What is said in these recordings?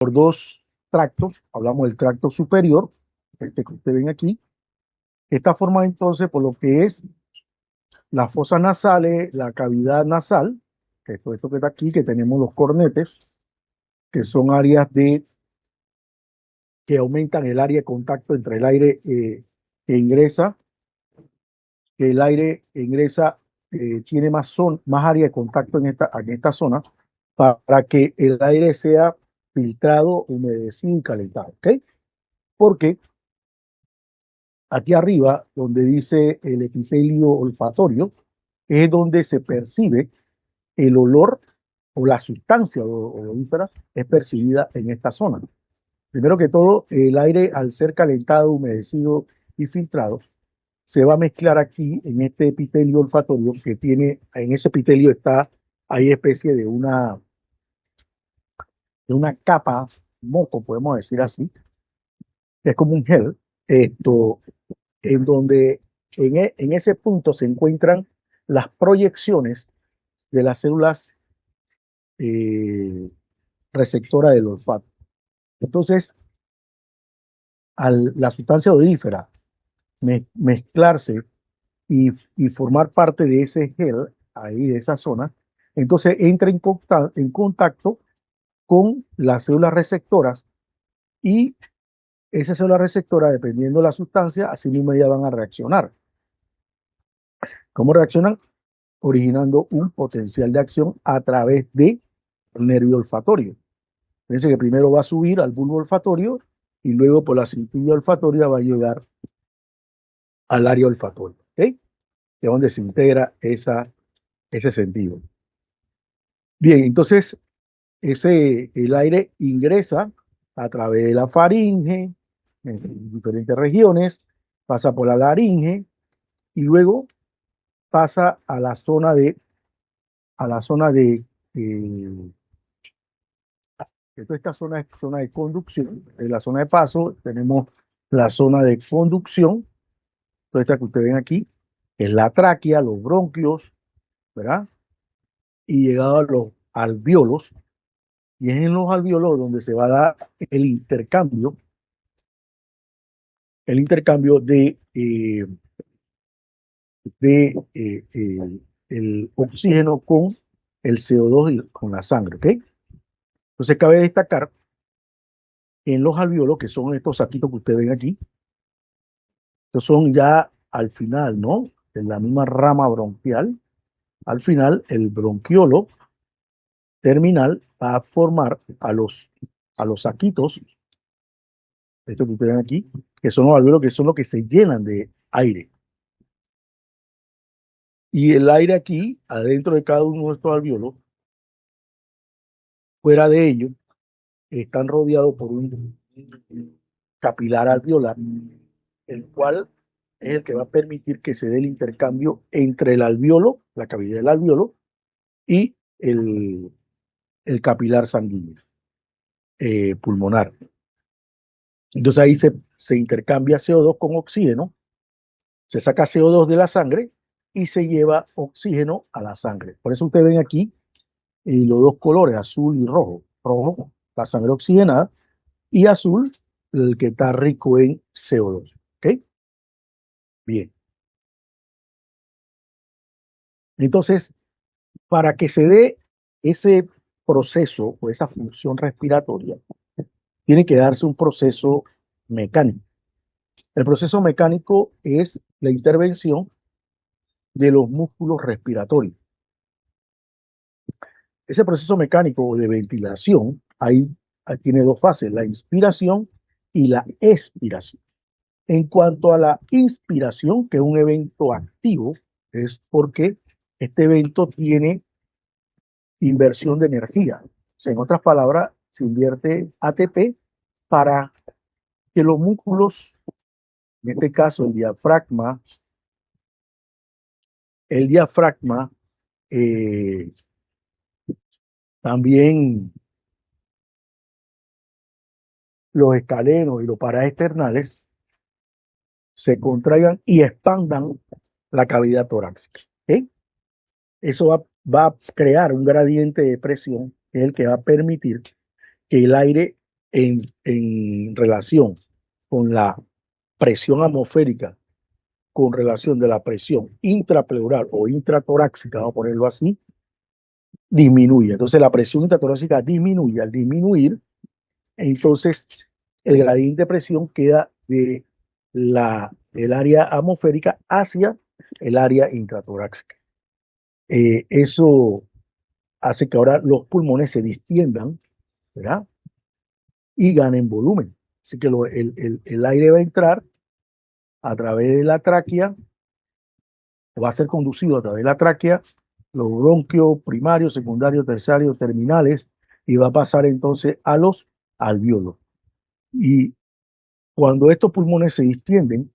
por dos tractos. Hablamos del tracto superior, este que ustedes ven aquí. Está formado entonces por lo que es las fosas nasales, la cavidad nasal, que es todo esto que está aquí, que tenemos los cornetes, que son áreas que aumentan el área de contacto entre el aire que ingresa, que el aire que ingresa tiene más área de contacto en esta zona para que el aire sea filtrado, humedecido y calentado, ¿ok? Porque aquí arriba, donde dice el epitelio olfatorio, es donde se percibe el olor o la sustancia odorífera es percibida en esta zona. Primero que todo, el aire, al ser calentado, humedecido y filtrado, se va a mezclar aquí en este epitelio olfatorio que tiene, en ese epitelio hay especie de una capa, moco, podemos decir así, es como un gel, esto, en donde en ese punto se encuentran las proyecciones de las células eh, receptoras del olfato. Entonces, al la sustancia odorífera mezclarse y formar parte de ese gel, ahí de esa zona, entonces entra en contacto con las células receptoras y esas células receptoras, dependiendo de la sustancia, así mismo ya van a reaccionar. ¿Cómo reaccionan? Originando un potencial de acción a través del nervio olfatorio. Fíjense que primero va a subir al bulbo olfatorio y luego por la cintilla olfatoria va a llegar al área olfatoria, ¿ok? Que es donde se integra ese sentido. Bien, entonces el aire ingresa a través de la faringe, en diferentes regiones, pasa por la laringe y luego pasa a la zona de esta zona es zona de conducción. En la zona de paso tenemos la zona de conducción, toda esta que ustedes ven aquí, que es la tráquea, los bronquios, ¿verdad? Y llegado a los alvéolos, y es en los alvéolos donde se va a dar el intercambio el oxígeno con el CO2 y con la sangre, ¿ok? Entonces cabe destacar que en los alvéolos, que son estos saquitos que ustedes ven aquí, estos son ya al final, ¿no? En la misma rama bronquial, al final el bronquiolo terminal va a formar a los saquitos, estos que ustedes ven aquí, que son los alvéolos, que son los que se llenan de aire. Y el aire aquí, adentro de cada uno de estos alvéolos, fuera de ellos, están rodeados por un capilar alveolar, el cual es el que va a permitir que se dé el intercambio entre el alvéolo, la cavidad del alvéolo, y el capilar sanguíneo pulmonar. Entonces ahí se intercambia CO2 con oxígeno, se saca CO2 de la sangre y se lleva oxígeno a la sangre. Por eso ustedes ven aquí los dos colores, azul y rojo. Rojo, la sangre oxigenada, y azul, el que está rico en CO2. ¿Ok? Bien. Entonces, para que se dé ese proceso o esa función respiratoria, tiene que darse un proceso mecánico. El proceso mecánico es la intervención de los músculos respiratorios. Ese proceso mecánico de ventilación, ahí tiene dos fases, la inspiración y la expiración. En cuanto a la inspiración, que es un evento activo, es porque este evento tiene inversión de energía. O sea, en otras palabras, se invierte ATP para que los músculos, en este caso el diafragma, eh, también los escalenos y los paraesternales, se contraigan y expandan la cavidad torácica. ¿Okay? Eso va a crear un gradiente de presión, que es el que va a permitir que el aire en relación con la presión atmosférica, con relación de la presión intrapleural o intratorácica, vamos a ponerlo así, disminuye. Entonces la presión intratorácica disminuye. Al disminuir, entonces el gradiente de presión queda del área atmosférica hacia el área intratorácica. Eso hace que ahora los pulmones se distiendan, ¿verdad? Y ganen volumen. Así que el aire va a entrar a través de la tráquea, va a ser conducido a través de la tráquea, los bronquios primarios, secundarios, terciarios, terminales, y va a pasar entonces a los alvéolos. Y cuando estos pulmones se distienden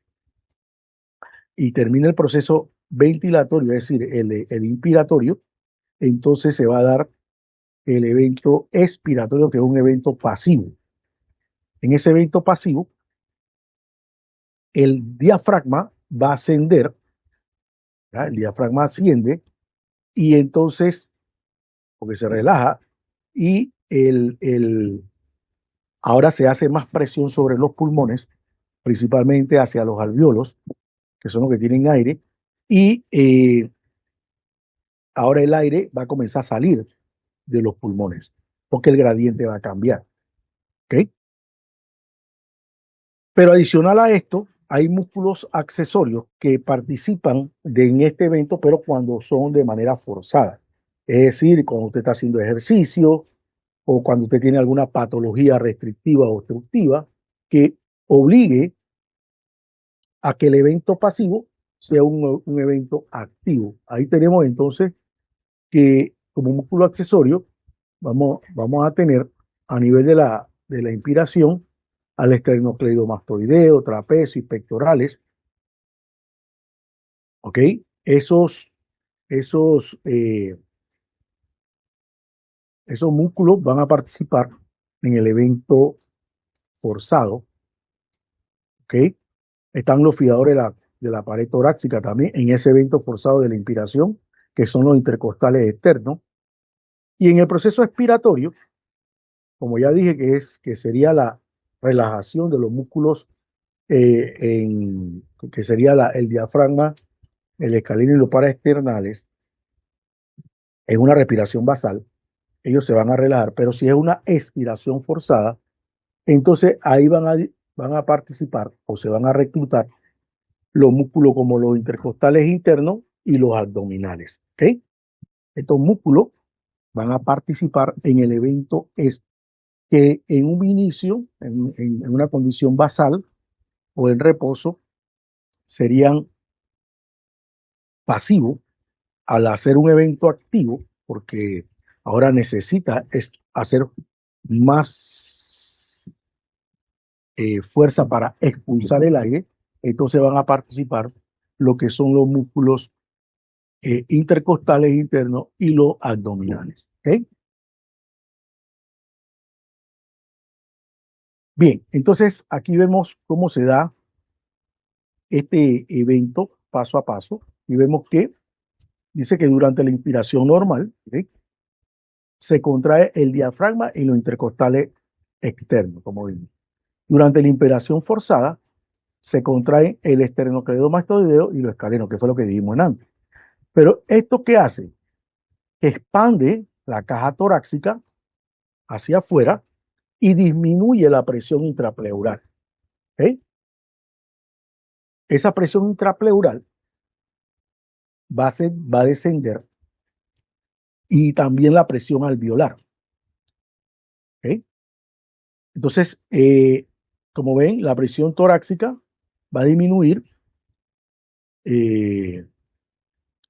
y termina el proceso ventilatorio, es decir, el inspiratorio, entonces se va a dar el evento expiratorio, que es un evento pasivo. En ese evento pasivo, el diafragma va a ascender, ¿verdad? El diafragma asciende y entonces, porque se relaja, y ahora se hace más presión sobre los pulmones, principalmente hacia los alvéolos, que son los que tienen aire, y ahora el aire va a comenzar a salir de los pulmones, porque el gradiente va a cambiar. ¿Ok? Pero adicional a esto, hay músculos accesorios que participan en este evento, pero cuando son de manera forzada. Es decir, cuando usted está haciendo ejercicio o cuando usted tiene alguna patología restrictiva o obstructiva que obligue a que el evento pasivo sea un evento activo. Ahí tenemos entonces que como músculo accesorio vamos a tener a nivel de la inspiración al esternocleidomastoideo, trapecio y pectorales. ¿Ok? Esos, esos, eh, esos músculos van a participar en el evento forzado. ¿Ok? Están los fiadores de la pared torácica también en ese evento forzado de la inspiración, que son los intercostales externos. Y en el proceso expiratorio, como ya dije, que sería la relajación de los músculos, que sería el diafragma, el escaleno y los paraesternales, en una respiración basal, ellos se van a relajar, pero si es una expiración forzada, entonces ahí van a participar o se van a reclutar los músculos como los intercostales internos y los abdominales. ¿Ok? Estos músculos van a participar en el evento que en un inicio, en una condición basal o en reposo, serían pasivos al hacer un evento activo, porque ahora necesita hacer más fuerza para expulsar el aire, entonces van a participar lo que son los músculos intercostales internos y los abdominales. ¿Okay? Bien, entonces aquí vemos cómo se da este evento paso a paso y vemos que dice que durante la inspiración normal, ¿okay?, se contrae el diafragma y los intercostales externos, como vimos. Durante la inspiración forzada, se contraen el esternocleidomastoideo y los escalenos, que fue lo que dijimos antes. Pero ¿esto qué hace? Expande la caja torácica hacia afuera y disminuye la presión intrapleural. ¿Okay? Esa presión intrapleural va a descender y también la presión alveolar. ¿Okay? Entonces, como ven, la presión torácica va a disminuir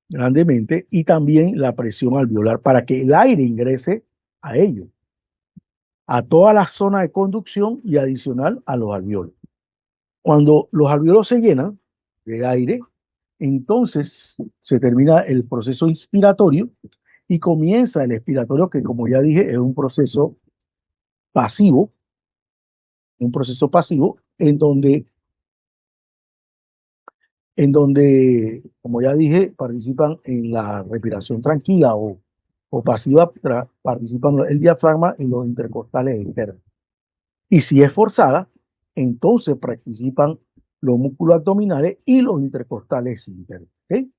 grandemente y también la presión alveolar para que el aire ingrese a ello, a toda la zona de conducción y adicional a los alvéolos. Cuando los alvéolos se llenan de aire, entonces se termina el proceso inspiratorio y comienza el expiratorio, que como ya dije es un proceso pasivo en donde, como ya dije, participan en la respiración tranquila o pasiva, participan el diafragma y los intercostales externos. Y si es forzada, entonces participan los músculos abdominales y los intercostales internos. ¿Okay?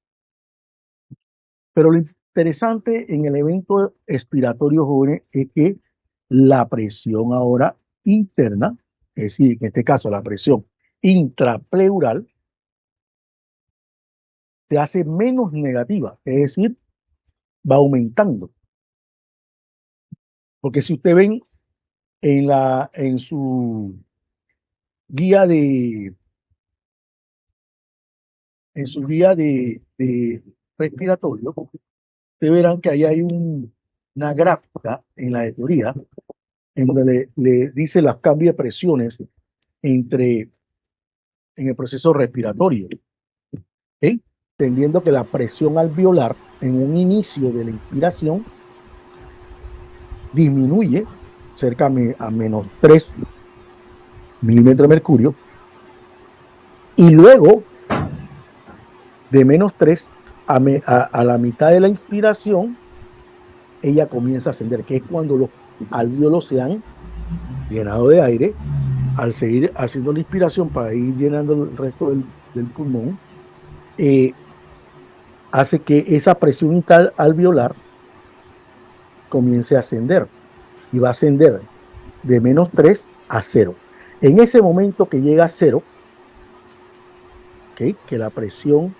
Pero lo interesante en el evento expiratorio, jóvenes, es que la presión ahora interna, es decir, en este caso la presión intrapleural, se hace menos negativa, es decir, va aumentando. Porque si ustedes ven en su guía de respiratorio, ustedes verán que ahí hay una gráfica en la de teoría, en donde le dice los cambios de presiones en el proceso respiratorio, ¿okay? Entendiendo que la presión alveolar en un inicio de la inspiración disminuye cerca a menos 3 milímetros de mercurio, y luego de menos 3 a la mitad de la inspiración, ella comienza a ascender, que es cuando los alvéolos se han llenado de aire. Al seguir haciendo la inspiración para ir llenando el resto del pulmón, hace que esa presión interalveolar comience a ascender, y va a ascender de menos 3 a 0. En ese momento que llega a 0, ¿okay?, que la presión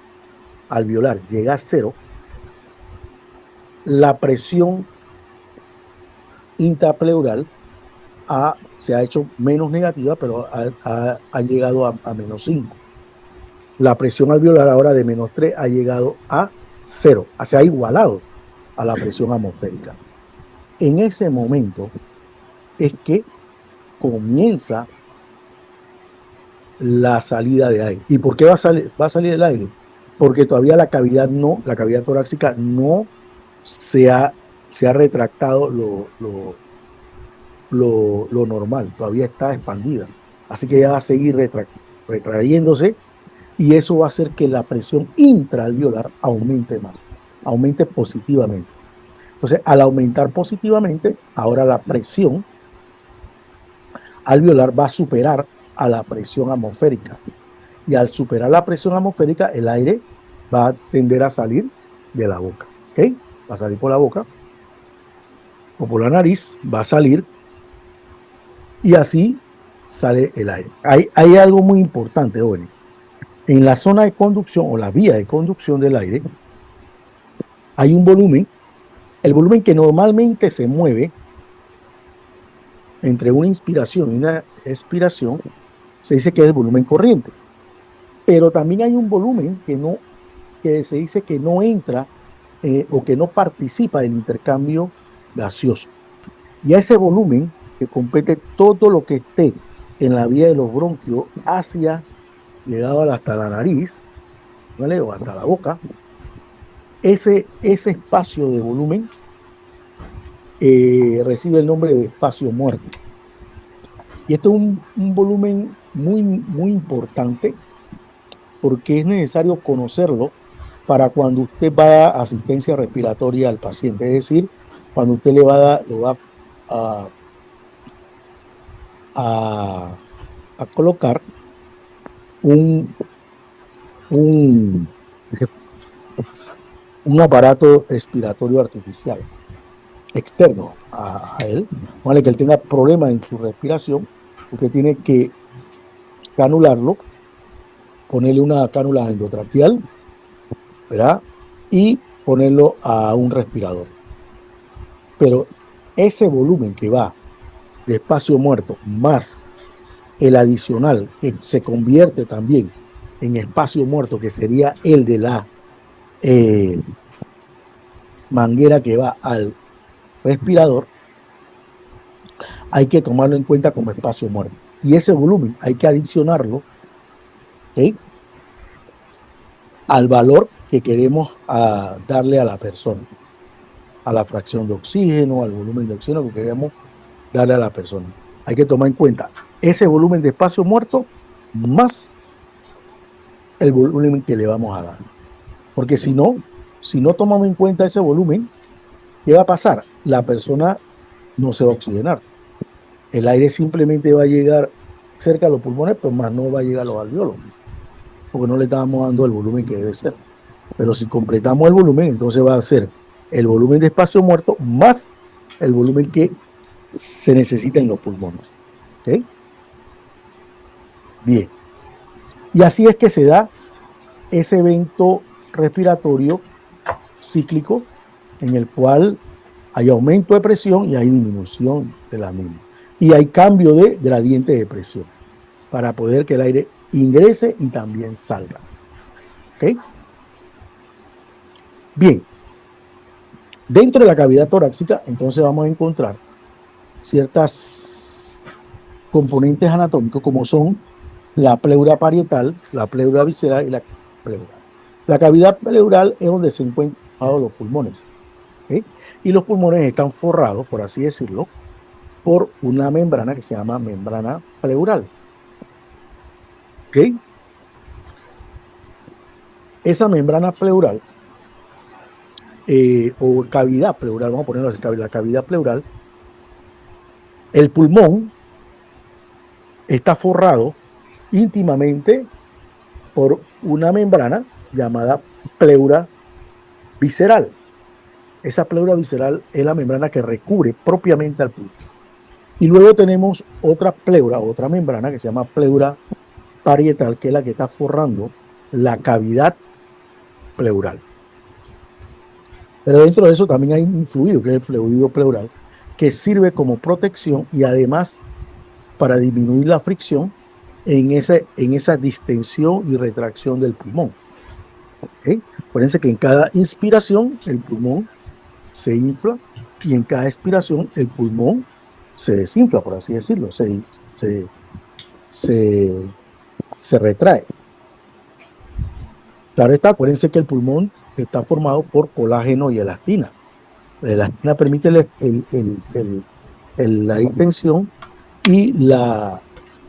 alveolar llega a 0, la presión intrapleural se ha hecho menos negativa, pero ha llegado a menos 5. La presión alveolar ahora de menos 3 ha llegado a 0, se ha igualado a la presión atmosférica. En ese momento es que comienza la salida de aire. ¿Y por qué va a salir el aire? Porque todavía la cavidad torácica no se ha retractado lo normal, todavía está expandida. Así que ya va a seguir retrayéndose, y eso va a hacer que la presión intraalveolar aumente más, aumente positivamente. Entonces, al aumentar positivamente, ahora la presión alveolar va a superar a la presión atmosférica. Y al superar la presión atmosférica, el aire va a tender a salir de la boca. ¿Ok? Va a salir por la boca o por la nariz, va a salir, y así sale el aire. Hay algo muy importante, jóvenes. En la zona de conducción o la vía de conducción del aire, hay un volumen, el volumen que normalmente se mueve entre una inspiración y una expiración, se dice que es el volumen corriente. Pero también hay un volumen que se dice que no entra o que no participa del intercambio gaseoso. Y a ese volumen que compete todo lo que esté en la vía de los bronquios llegado hasta la nariz, ¿vale?, o hasta la boca, ese espacio de volumen recibe el nombre de espacio muerto. Y esto es un volumen muy, muy importante, porque es necesario conocerlo para cuando usted va a dar asistencia respiratoria al paciente. Es decir, cuando usted lo va a colocar un aparato expiratorio artificial externo a él, ¿vale?, que él tenga problemas en su respiración, usted tiene que canularlo, ponerle una cánula endotraqueal, ¿verdad?, y ponerlo a un respirador. Pero ese volumen que va de espacio muerto más el adicional que se convierte también en espacio muerto, que sería el de la manguera que va al respirador, hay que tomarlo en cuenta como espacio muerto. Y ese volumen hay que adicionarlo, ¿okay?, al valor que queremos darle a la persona, a la fracción de oxígeno, al volumen de oxígeno que queremos darle a la persona. Hay que tomar en cuenta ese volumen de espacio muerto más el volumen que le vamos a dar. Porque si no tomamos en cuenta ese volumen, ¿qué va a pasar? La persona no se va a oxigenar. El aire simplemente va a llegar cerca a los pulmones, pero más no va a llegar a los alvéolos, porque no le estamos dando el volumen que debe ser. Pero si completamos el volumen, entonces va a ser el volumen de espacio muerto más el volumen que se necesita en los pulmones. ¿Ok? Bien. Y así es que se da ese evento respiratorio cíclico en el cual hay aumento de presión y hay disminución de la misma. Y hay cambio de gradiente de presión para poder que el aire ingrese y también salga. ¿Ok? Bien. Dentro de la cavidad torácica, entonces vamos a encontrar ciertas componentes anatómicos como son la pleura parietal, la pleura visceral y la pleura. La cavidad pleural es donde se encuentran los pulmones. ¿Okay? Y los pulmones están forrados, por así decirlo, por una membrana que se llama membrana pleural. ¿Okay? Esa membrana pleural o cavidad pleural, vamos a ponerlo así, la cavidad pleural, el pulmón está forrado íntimamente por una membrana llamada pleura visceral. Esa pleura visceral es la membrana que recubre propiamente al pulmón. Y luego tenemos otra pleura, otra membrana que se llama pleura parietal, que es la que está forrando la cavidad pleural. Pero dentro de eso también hay un fluido, que es el fluido pleural, que sirve como protección y además para disminuir la fricción en esa distensión y retracción del pulmón. ¿Okay? Acuérdense que en cada inspiración el pulmón se infla y en cada expiración el pulmón se desinfla, por así decirlo, se retrae. Claro está, acuérdense que el pulmón está formado por colágeno y elastina. La elastina permite la distensión y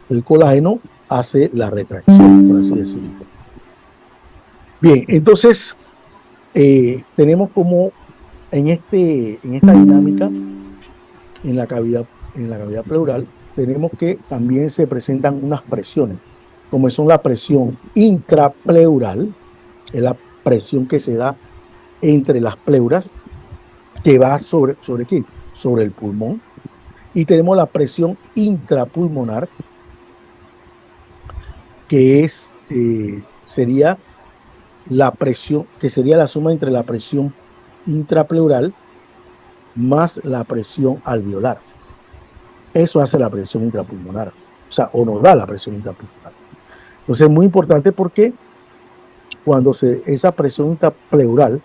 el colágeno hace la retracción, por así decirlo. Bien, entonces tenemos como en esta dinámica, en la cavidad pleural, tenemos que también se presentan unas presiones, como son la presión intrapleural, es la presión que se da entre las pleuras, que va ¿sobre qué? Sobre el pulmón. Y tenemos la presión intrapulmonar, que sería la presión, que sería la suma entre la presión intrapleural más la presión alveolar. Eso hace la presión intrapulmonar, o sea, o nos da la presión intrapulmonar. Entonces es muy importante porque cuando esa presión intrapleural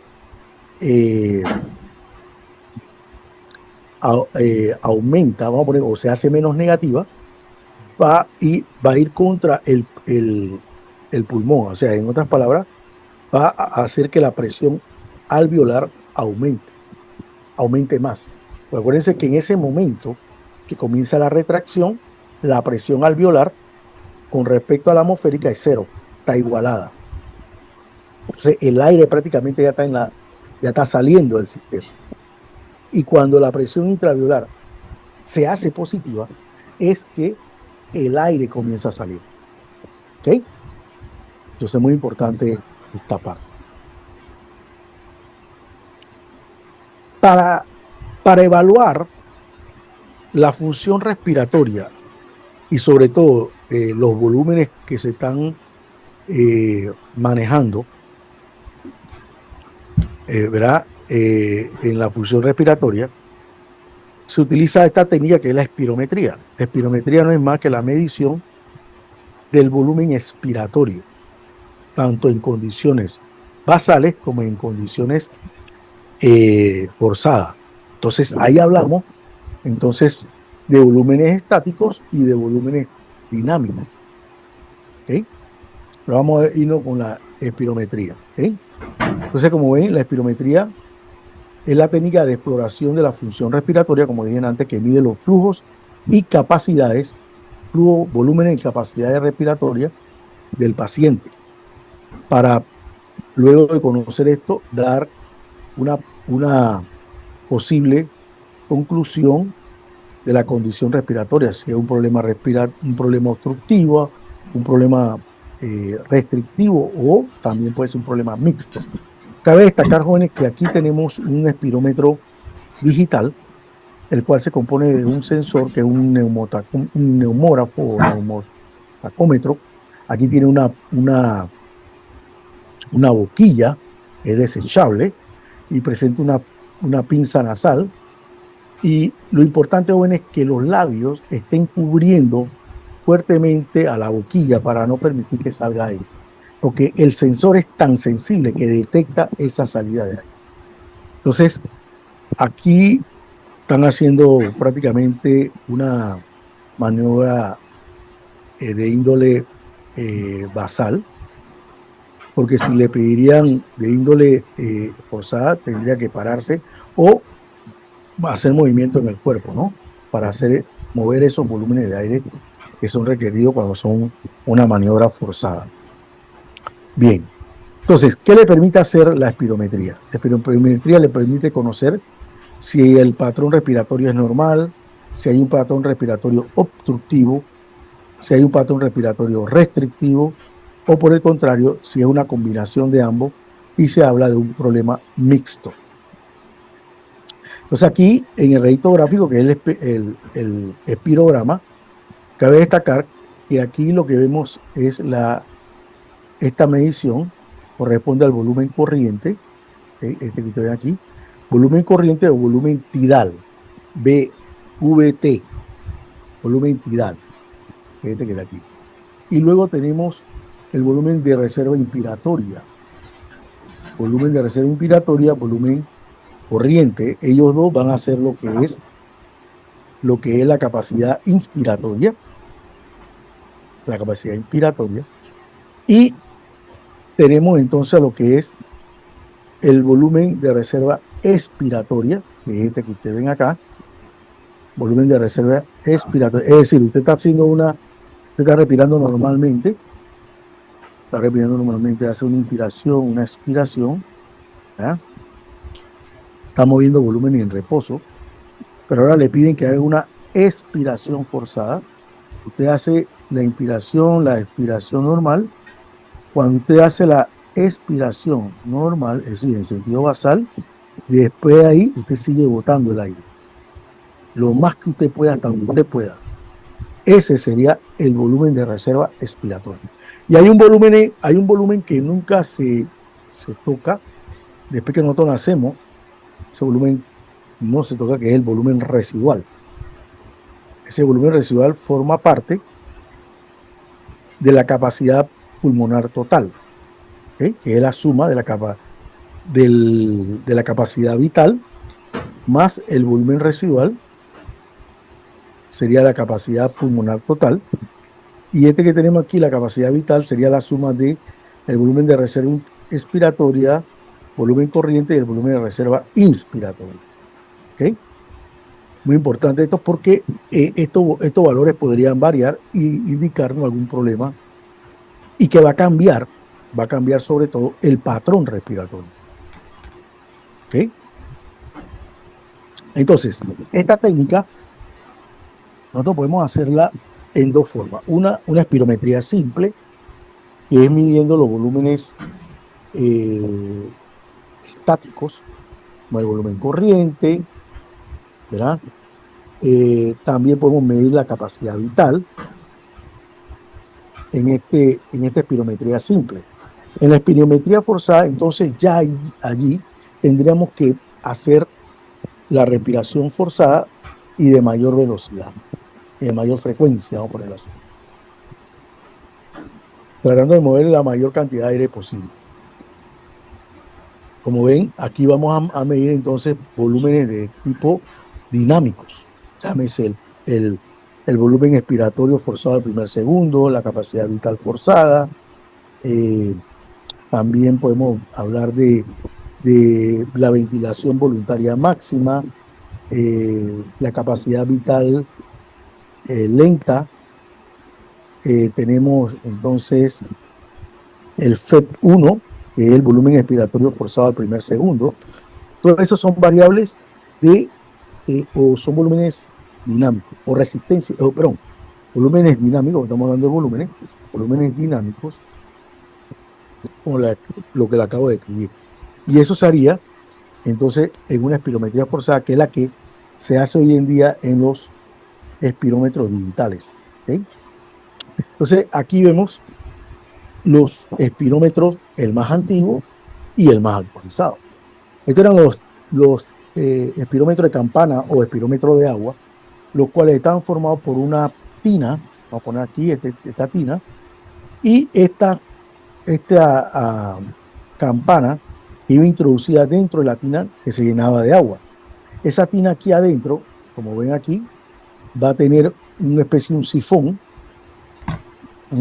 aumenta, vamos a poner, o se hace menos negativa, va a ir contra el pulmón. O sea, en otras palabras, va a hacer que la presión alveolar aumente más. Pues acuérdense que en ese momento que comienza la retracción, la presión alveolar con respecto a la atmosférica es cero, está igualada. Entonces el aire prácticamente ya está saliendo del sistema. Y cuando la presión intraalveolar se hace positiva, es que el aire comienza a salir. ¿Ok? Entonces es muy importante esta parte. Para evaluar la función respiratoria y sobre todo los volúmenes que se están manejando, ¿verdad? En la función respiratoria, se utiliza esta técnica que es la espirometría. La espirometría no es más que la medición del volumen expiratorio, tanto en condiciones basales como en condiciones forzadas. Entonces, ahí hablamos entonces de volúmenes estáticos y de volúmenes dinámicos. ¿Okay? Pero vamos a irnos con la espirometría. ¿Okay? Entonces, como ven, la espirometría es la técnica de exploración de la función respiratoria, como dije antes, que mide los flujos y capacidades, volúmenes y capacidades respiratorias del paciente, para luego de conocer esto, dar una posible conclusión de la condición respiratoria, si es un problema un problema obstructivo, un problema restrictivo o también puede ser un problema mixto. Cabe destacar, jóvenes, que aquí tenemos un espirómetro digital, el cual se compone de un sensor que es un neumógrafo o neumotacómetro. Aquí tiene una boquilla, es desechable y presenta una pinza nasal. Y lo importante, joven, es que los labios estén cubriendo fuertemente a la boquilla para no permitir que salga aire, porque el sensor es tan sensible que detecta esa salida de aire. Entonces, aquí están haciendo prácticamente una maniobra de índole basal, porque si le pedirían de índole forzada, tendría que pararse o hacer movimiento en el cuerpo, ¿no? Para mover esos volúmenes de aire que son requeridos cuando son una maniobra forzada. Bien, entonces, ¿qué le permite hacer la espirometría? La espirometría le permite conocer si el patrón respiratorio es normal, si hay un patrón respiratorio obstructivo, si hay un patrón respiratorio restrictivo, o por el contrario, si es una combinación de ambos y se habla de un problema mixto. Entonces aquí, en el registro gráfico, que es el espirograma, cabe destacar que aquí lo que vemos es esta medición corresponde al volumen corriente, este que ustedes ven aquí, volumen corriente o volumen tidal, BVT, volumen tidal, este que está aquí. Y luego tenemos el volumen de reserva inspiratoria, volumen de reserva inspiratoria, volumen corriente. Ellos dos van a hacer lo que es la capacidad inspiratoria, y tenemos entonces lo que es el volumen de reserva expiratoria, que es este que ustedes ven acá, volumen de reserva expiratoria, es decir, usted está respirando normalmente, hace una inspiración, una expiración, ¿ya? Está moviendo volumen en reposo, pero ahora le piden que haga una expiración forzada. Usted hace la inspiración, la expiración normal. Cuando usted hace la expiración normal, es decir, en sentido basal, después de ahí usted sigue botando el aire, lo más que usted pueda, hasta donde usted pueda. Ese sería el volumen de reserva expiratoria. Y hay un volumen que nunca se toca, después que nosotros nacemos, ese volumen no se toca, que es el volumen residual. Ese volumen residual forma parte de la capacidad pulmonar total, ¿okay? Que es la suma de la capacidad vital más el volumen residual, sería la capacidad pulmonar total. Y este que tenemos aquí, la capacidad vital, sería la suma de el volumen de reserva expiratoria, volumen corriente y el volumen de reserva inspiratoria. ¿Okay? Muy importante esto porque estos valores podrían variar y indicarnos algún problema, y que va a cambiar sobre todo el patrón respiratorio. ¿Ok? Entonces, esta técnica nosotros podemos hacerla en dos formas. Una espirometría simple, que es midiendo los volúmenes estáticos, como el volumen corriente, ¿verdad? También podemos medir la capacidad vital en esta espirometría simple. En la espirometría forzada, entonces ya allí tendríamos que hacer la respiración forzada y de mayor velocidad, y de mayor frecuencia, vamos a ponerlo así, tratando de mover la mayor cantidad de aire posible. Como ven, aquí vamos a medir entonces volúmenes de tipo dinámicos. Llámese el volumen expiratorio forzado al primer segundo, la capacidad vital forzada. También podemos hablar de la ventilación voluntaria máxima, la capacidad vital lenta. Tenemos entonces el FEP1, que es el volumen expiratorio forzado al primer segundo. Todas esas son variables o son volúmenes dinámicos, o resistencia, perdón, volúmenes dinámicos, estamos hablando de volúmenes dinámicos, como lo que le acabo de escribir. Y eso se haría entonces en una espirometría forzada, que es la que se hace hoy en día en los espirómetros digitales. ¿Okay? Entonces aquí vemos los espirómetros, el más antiguo y el más actualizado. Estos eran los espirómetros de campana o espirómetros de agua, los cuales estaban formados por una tina, vamos a poner aquí esta tina, y esta campana iba introducida dentro de la tina que se llenaba de agua. Esa tina aquí adentro, como ven aquí, va a tener una especie de un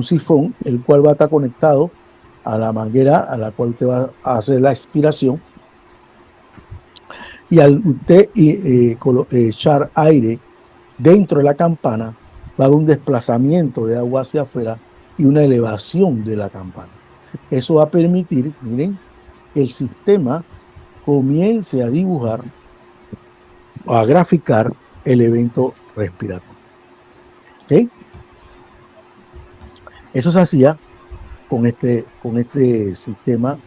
sifón, el cual va a estar conectado a la manguera a la cual usted va a hacer la aspiración. Y al usted echar aire dentro de la campana, va a haber un desplazamiento de agua hacia afuera y una elevación de la campana. Eso va a permitir, miren, que el sistema comience a dibujar o a graficar el evento respiratorio. ¿Okay? Eso se hacía con este sistema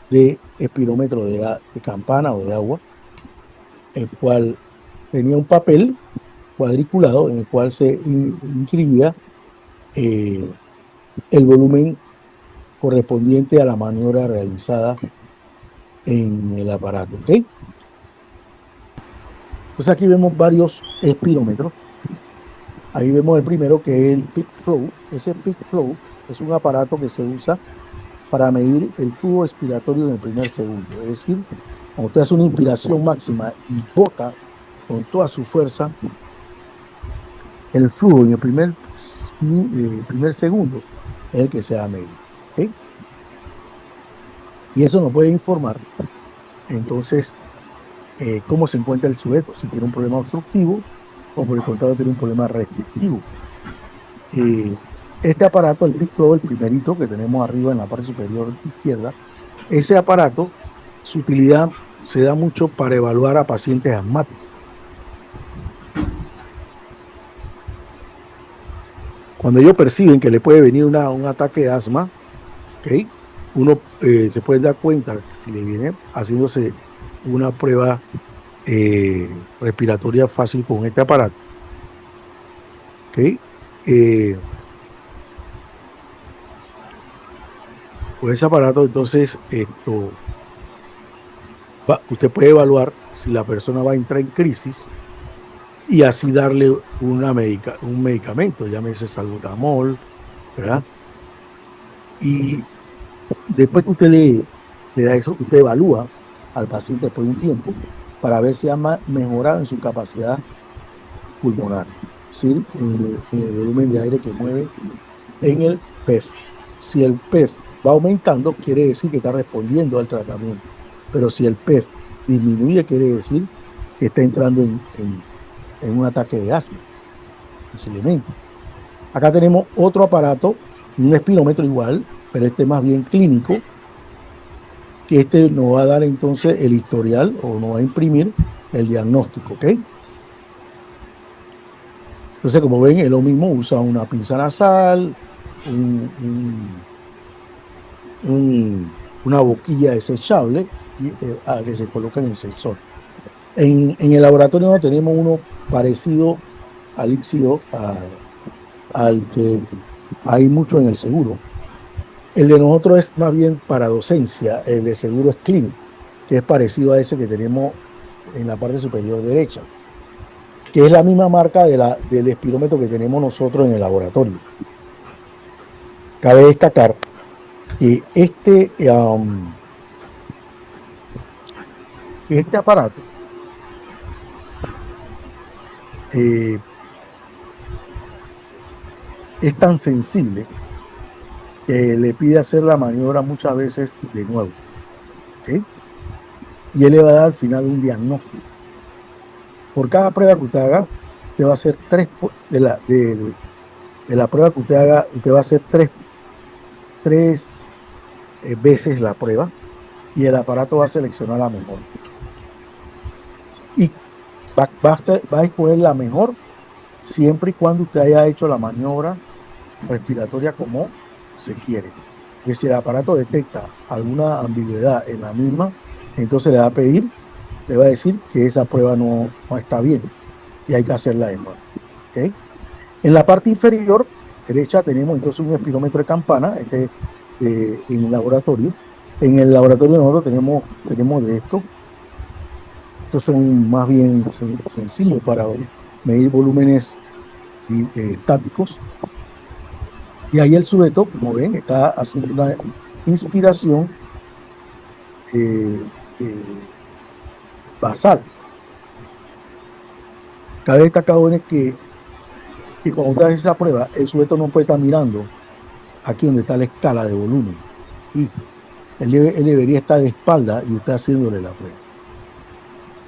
de espirómetro de campana o de agua, el cual tenía un papel cuadriculado en el cual se inscribía el volumen correspondiente a la maniobra realizada en el aparato. ¿Okay? Entonces aquí vemos varios espirómetros. Ahí vemos el primero, que es el peak flow. Ese peak flow es un aparato que se usa para medir el flujo expiratorio en el primer segundo. Es decir, cuando usted hace una inspiración máxima y bota con toda su fuerza, el flujo en el primer segundo es el que se va a medir. ¿Okay? Y eso nos puede informar entonces cómo se encuentra el sujeto, si tiene un problema obstructivo o por el contrario tiene un problema restrictivo. Este aparato, el Big Flow, el primerito que tenemos arriba en la parte superior izquierda, ese aparato, su utilidad se da mucho para evaluar a pacientes asmáticos. Cuando ellos perciben que le puede venir un ataque de asma, ¿okay? Uno se puede dar cuenta si le viene haciéndose una prueba respiratoria fácil con este aparato. ¿Okay? Con ese aparato, entonces, usted puede evaluar si la persona va a entrar en crisis y así darle un medicamento, llámese salbutamol, ¿verdad? Y después que usted le da eso, usted evalúa al paciente después de un tiempo para ver si ha mejorado en su capacidad pulmonar, es decir, en el volumen de aire que mueve en el PEF. Si el PEF va aumentando, quiere decir que está respondiendo al tratamiento. Pero si el PEF disminuye, quiere decir que está entrando en un ataque de asma, posiblemente. Acá tenemos otro aparato, un espirómetro igual, pero este más bien clínico, que este nos va a dar entonces el historial o nos va a imprimir el diagnóstico, ¿ok? Entonces, como ven, es lo mismo, usa una pinza nasal, una boquilla desechable que se coloca en el sensor. En el laboratorio no tenemos uno parecido al ICSIO, al que hay mucho en el seguro. El de nosotros es más bien para docencia, el de seguro es clínico, que es parecido a ese que tenemos en la parte superior derecha, que es la misma marca del espirómetro que tenemos nosotros en el laboratorio. Cabe destacar que este aparato es tan sensible que le pide hacer la maniobra muchas veces de nuevo. ¿Okay? Y él le va a dar al final un diagnóstico. Por cada prueba que usted haga, usted va a hacer de la prueba que usted haga, usted va a hacer tres veces la prueba y el aparato va a seleccionar la mejor. Y va a escoger la mejor siempre y cuando usted haya hecho la maniobra respiratoria como se quiere. Que si el aparato detecta alguna ambigüedad en la misma, entonces le va a pedir, le va a decir que esa prueba no está bien y hay que hacerla de nuevo. ¿Okay? En la parte inferior derecha tenemos entonces un espirómetro de campana, en el laboratorio. En el laboratorio nosotros tenemos de esto. Estos son más bien sencillos para medir volúmenes estáticos. Y ahí el sujeto, como ven, está haciendo una inspiración eh, eh, basal. Cabe destacar que cuando usted hace esa prueba, el sujeto no puede estar mirando aquí donde está la escala de volumen. Y él debería estar de espalda y usted haciéndole la prueba.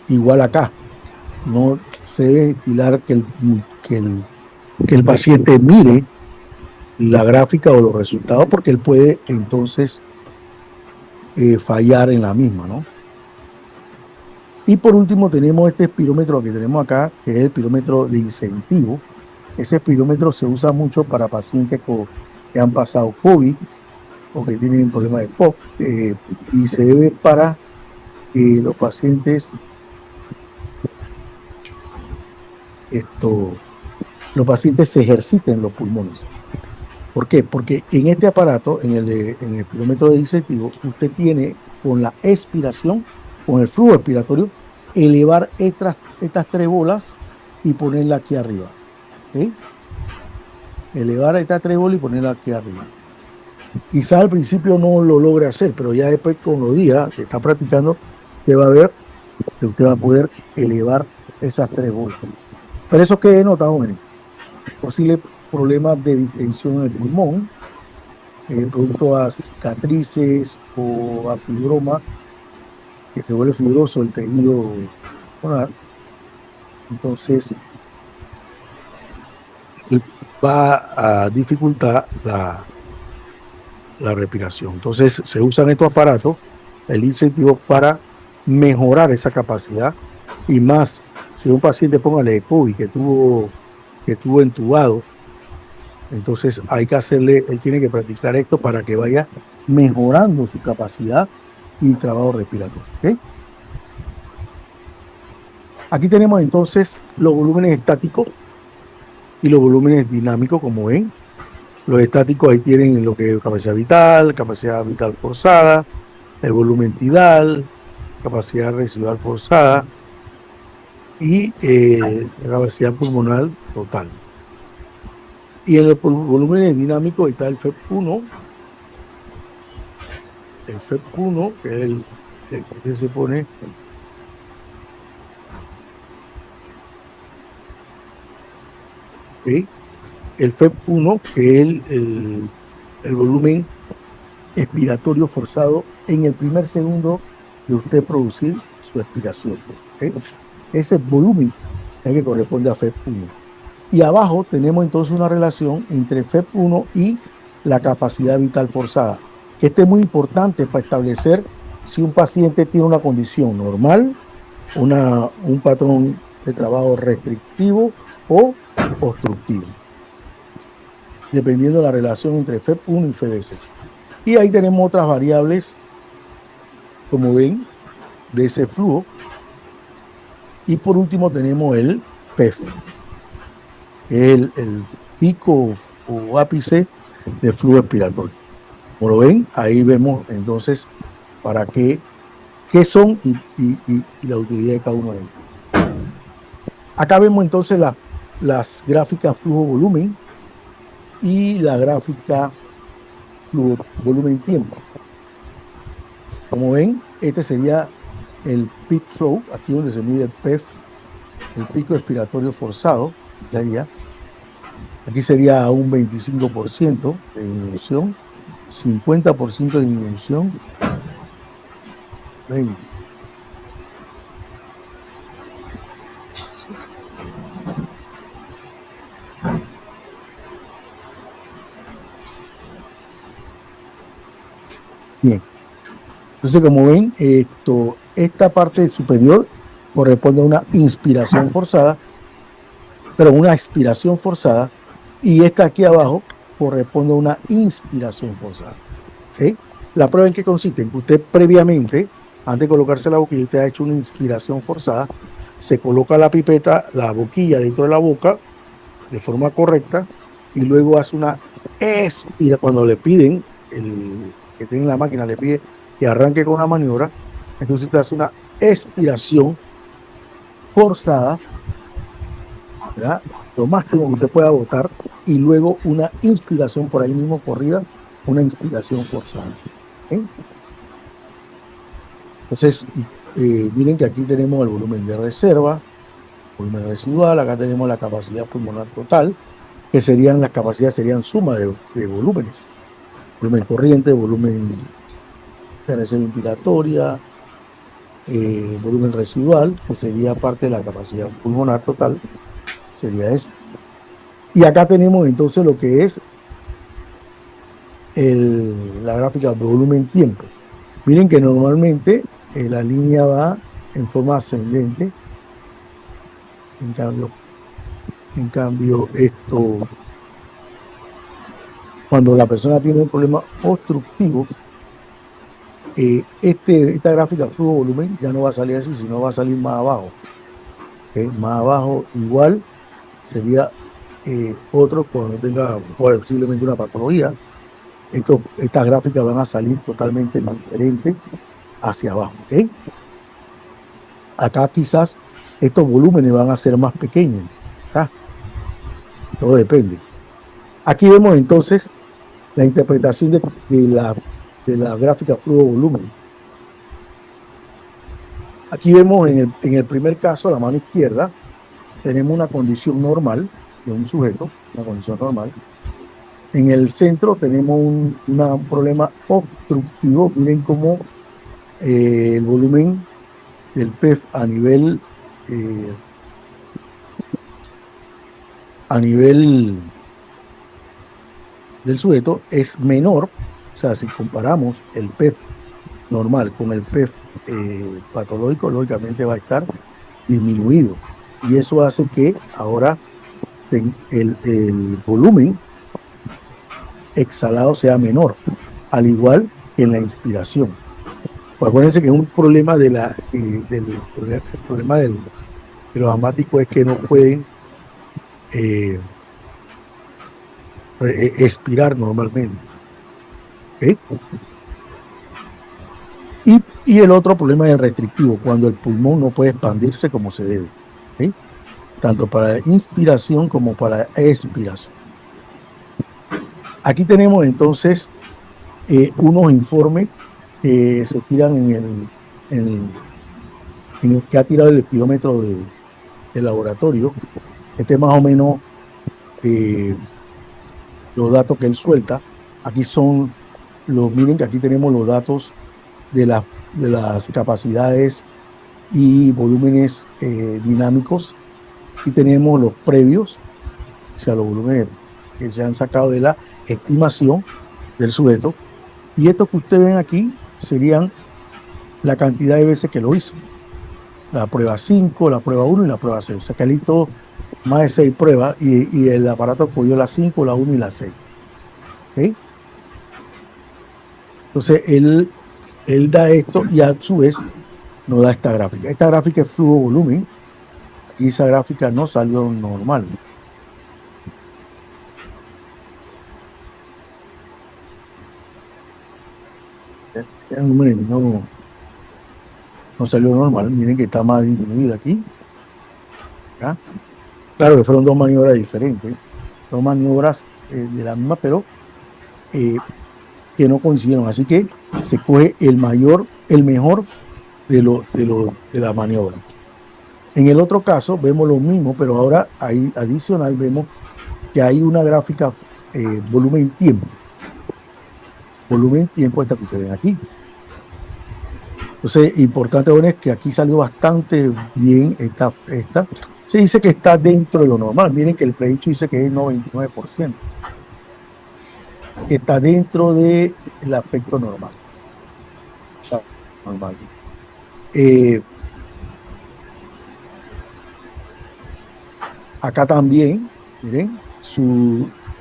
Igual acá, no se debe estilar que el paciente mire la gráfica o los resultados porque él puede entonces fallar en la misma, ¿no? Y por último tenemos este espirómetro que tenemos acá, que es el espirómetro de incentivo. Ese espirómetro se usa mucho para pacientes que han pasado COVID o que tienen problemas de POC, y se debe para que los pacientes se ejerciten los pulmones. ¿Por qué? Porque en este aparato, en el espirómetro de incentivo, usted tiene con la expiración, con el flujo expiratorio, elevar estas 3 bolas y ponerla aquí arriba. ¿Okay? Elevar estas 3 bolas y ponerla aquí arriba. Quizás al principio no lo logre hacer, pero ya después con los días que está practicando, usted va a ver que usted va a poder elevar esas 3 bolas. Pero eso que he notado, posibles problemas de distensión en el pulmón, producto a cicatrices o a fibroma, que se vuelve fibroso el tejido pulmonar, entonces va a dificultar la respiración. Entonces se usan estos aparatos, el incentivo, para mejorar esa capacidad, y más si un paciente, póngale COVID, que estuvo entubado, entonces hay que él tiene que practicar esto para que vaya mejorando su capacidad y trabajo respiratorio. ¿Okay? Aquí tenemos entonces los volúmenes estáticos y los volúmenes dinámicos, como ven. Los estáticos ahí tienen lo que es capacidad vital forzada, el volumen tidal, capacidad residual forzada y la capacidad pulmonar total. Y en los volúmenes dinámicos está el FEP1, que es el que se pone ¿sí? El FEP1, que es el volumen expiratorio forzado en el primer segundo de usted producir su expiración. ¿Okay? Ese volumen es el que corresponde a FEP1. Y abajo tenemos entonces una relación entre FEP1 y la capacidad vital forzada, que este es muy importante para establecer si un paciente tiene una condición normal, un patrón de trabajo restrictivo o obstructivo, dependiendo de la relación entre FEP1 y FEBC. Y ahí tenemos otras variables, como ven, de ese flujo. Y por último tenemos el PEF, que es el pico o ápice de flujo expiratorio. Como lo ven, ahí vemos entonces para qué son y la utilidad de cada uno de ellos. Acá vemos entonces las gráficas flujo-volumen y la gráfica volumen-tiempo. Como ven, este sería el peak flow, aquí donde se mide el PEF, el pico expiratorio forzado, aquí sería un 25% de disminución, 50% de disminución, 20%. Bien. Entonces, como ven, esta parte superior corresponde a una inspiración forzada, pero una expiración forzada, y esta aquí abajo corresponde a una inspiración forzada. ¿Okay? La prueba en qué consiste, en que usted previamente, antes de colocarse la boquilla, usted ha hecho una inspiración forzada, se coloca la pipeta, la boquilla dentro de la boca de forma correcta, y luego hace una expira. Cuando le piden, el que tiene la máquina le pide que arranque con la maniobra, entonces usted hace una expiración forzada, ¿verdad? Lo máximo que usted pueda botar, y luego una inspiración por ahí mismo corrida, una inspiración forzada. ¿Okay? Entonces, miren que aquí tenemos el volumen de reserva, volumen residual, acá tenemos la capacidad pulmonar total, que serían las capacidades, serían suma de volúmenes, volumen corriente, volumen de reserva inspiratoria, volumen residual, que sería parte de la capacidad pulmonar total, sería eso. Y acá tenemos entonces lo que es la gráfica de volumen-tiempo. Miren que normalmente la línea va en forma ascendente, en cambio esto, cuando la persona tiene un problema obstructivo, esta gráfica flujo-volumen ya no va a salir así, sino va a salir más abajo. ¿Okay? Más abajo igual sería otro cuando tenga posiblemente una patología. Estas gráficas van a salir totalmente diferentes hacia abajo. ¿Okay? Acá quizás estos volúmenes van a ser más pequeños. ¿Ah? Todo depende. Aquí vemos entonces la interpretación de la gráfica flujo-volumen. Aquí vemos en el primer caso, la mano izquierda, tenemos una condición normal de un sujeto, una condición normal. En el centro tenemos un problema obstructivo. Miren cómo el volumen del PEF a nivel del sujeto es menor. O sea, si comparamos el PEF normal con el PEF patológico, lógicamente va a estar disminuido. Y eso hace que ahora el volumen exhalado sea menor, al igual que en la inspiración. Pues acuérdense que un problema de los asmáticos es que no pueden expirar normalmente. ¿Okay? Y el otro problema es el restrictivo, cuando el pulmón no puede expandirse como se debe. ¿Okay? Tanto para inspiración como para expiración. Aquí tenemos entonces unos informes que se tiran en el que ha tirado el espirómetro del laboratorio. Este es más o menos los datos que él suelta. Aquí son miren que aquí tenemos los datos de las capacidades y volúmenes dinámicos. Y tenemos los previos, o sea, los volúmenes que se han sacado de la estimación del sujeto. Y estos que ustedes ven aquí serían la cantidad de veces que lo hizo. La prueba 5, la prueba 1 y la prueba 6. O sea que él hizo más de 6 pruebas y el aparato cogió la 5, la 1 y la 6. ¿Okay? Entonces él da esto y a su vez nos da esta gráfica. Esta gráfica es flujo-volumen. Aquí esa gráfica no salió normal. No salió normal. Miren que está más disminuida aquí. ¿Ya? Claro que fueron dos maniobras diferentes. Dos maniobras de la misma, pero que no coincidieron. Así que se coge el mejor de la maniobra. En el otro caso vemos lo mismo, pero ahora ahí adicional vemos que hay una gráfica volumen-tiempo. Volumen-tiempo, esta que ustedes ven aquí. Entonces, importante bueno, es que aquí salió bastante bien esta. Se dice que está dentro de lo normal. Miren que el predicho dice que es 99%. Que está dentro del aspecto normal. Normal. Acá también, miren,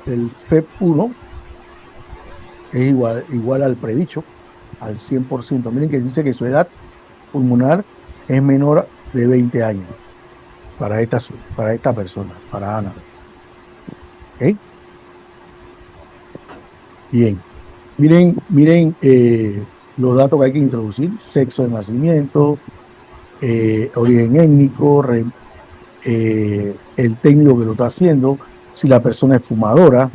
el FEP1 es igual al predicho, al 100%. Miren que dice que su edad pulmonar es menor de 20 años para esta persona, para Ana. ¿Ok? Bien. Miren los datos que hay que introducir: sexo de nacimiento, origen étnico, el técnico que lo está haciendo, si la persona es fumadora,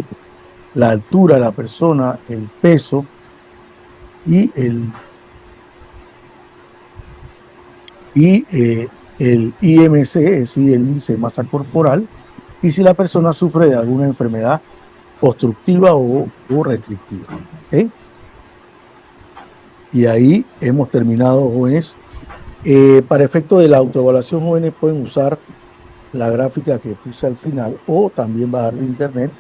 la altura de la persona, el peso y el IMC, es decir, el índice de masa corporal, y si la persona sufre de alguna enfermedad obstructiva o restrictiva. ¿Okay? Y ahí hemos terminado, jóvenes. Para efecto de la autoevaluación, jóvenes pueden usar la gráfica que puse al final o también bajar de internet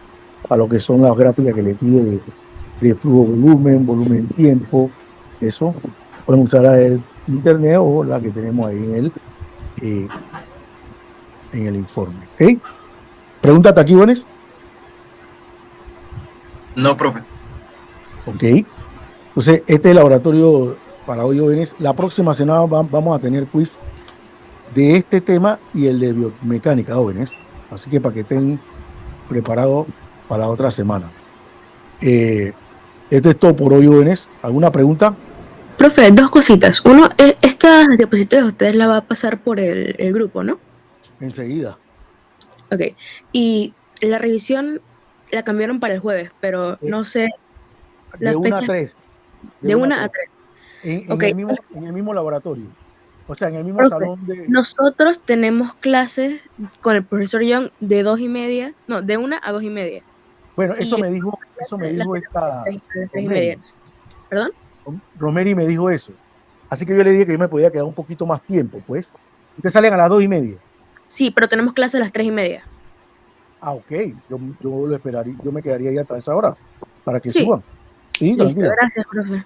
a lo que son las gráficas que le pide de flujo volumen, volumen tiempo. Eso pueden usar la del internet o la que tenemos ahí en el informe. ¿Ok? Pregúntate aquí, jóvenes. No, profe. Ok. Entonces, este es el laboratorio para hoy, jóvenes. La próxima semana vamos a tener quiz de este tema y el de biomecánica, jóvenes. Así que para que estén preparados para la otra semana. Esto es todo por hoy, jóvenes. ¿Alguna pregunta? Profe, dos cositas. Uno, estas diapositivas ustedes las va a pasar por el grupo, ¿no? Enseguida. Ok. Y la revisión la cambiaron para el jueves, pero Eh, no sé de las 1 a fechas 3. De de 1 a 1 a 3. 3. En, Ok. en el mismo laboratorio. O sea, en el mismo Profe, salón de... nosotros tenemos clases con el profesor Young de 2:30, no, de 1 a 2:30. Bueno, Y eso me las dijo tenemos esta a las 3:30. Romery. ¿Perdón? Romery me dijo eso. Así que yo le dije que yo me podía quedar un poquito más tiempo, pues. Ustedes salen a las 2:30. Sí, pero tenemos clases a las 3:30. Ah, ok. Yo lo esperaría, yo me quedaría ahí hasta esa hora para que Sí, suban. Sí, listo, tranquila. gracias, profe.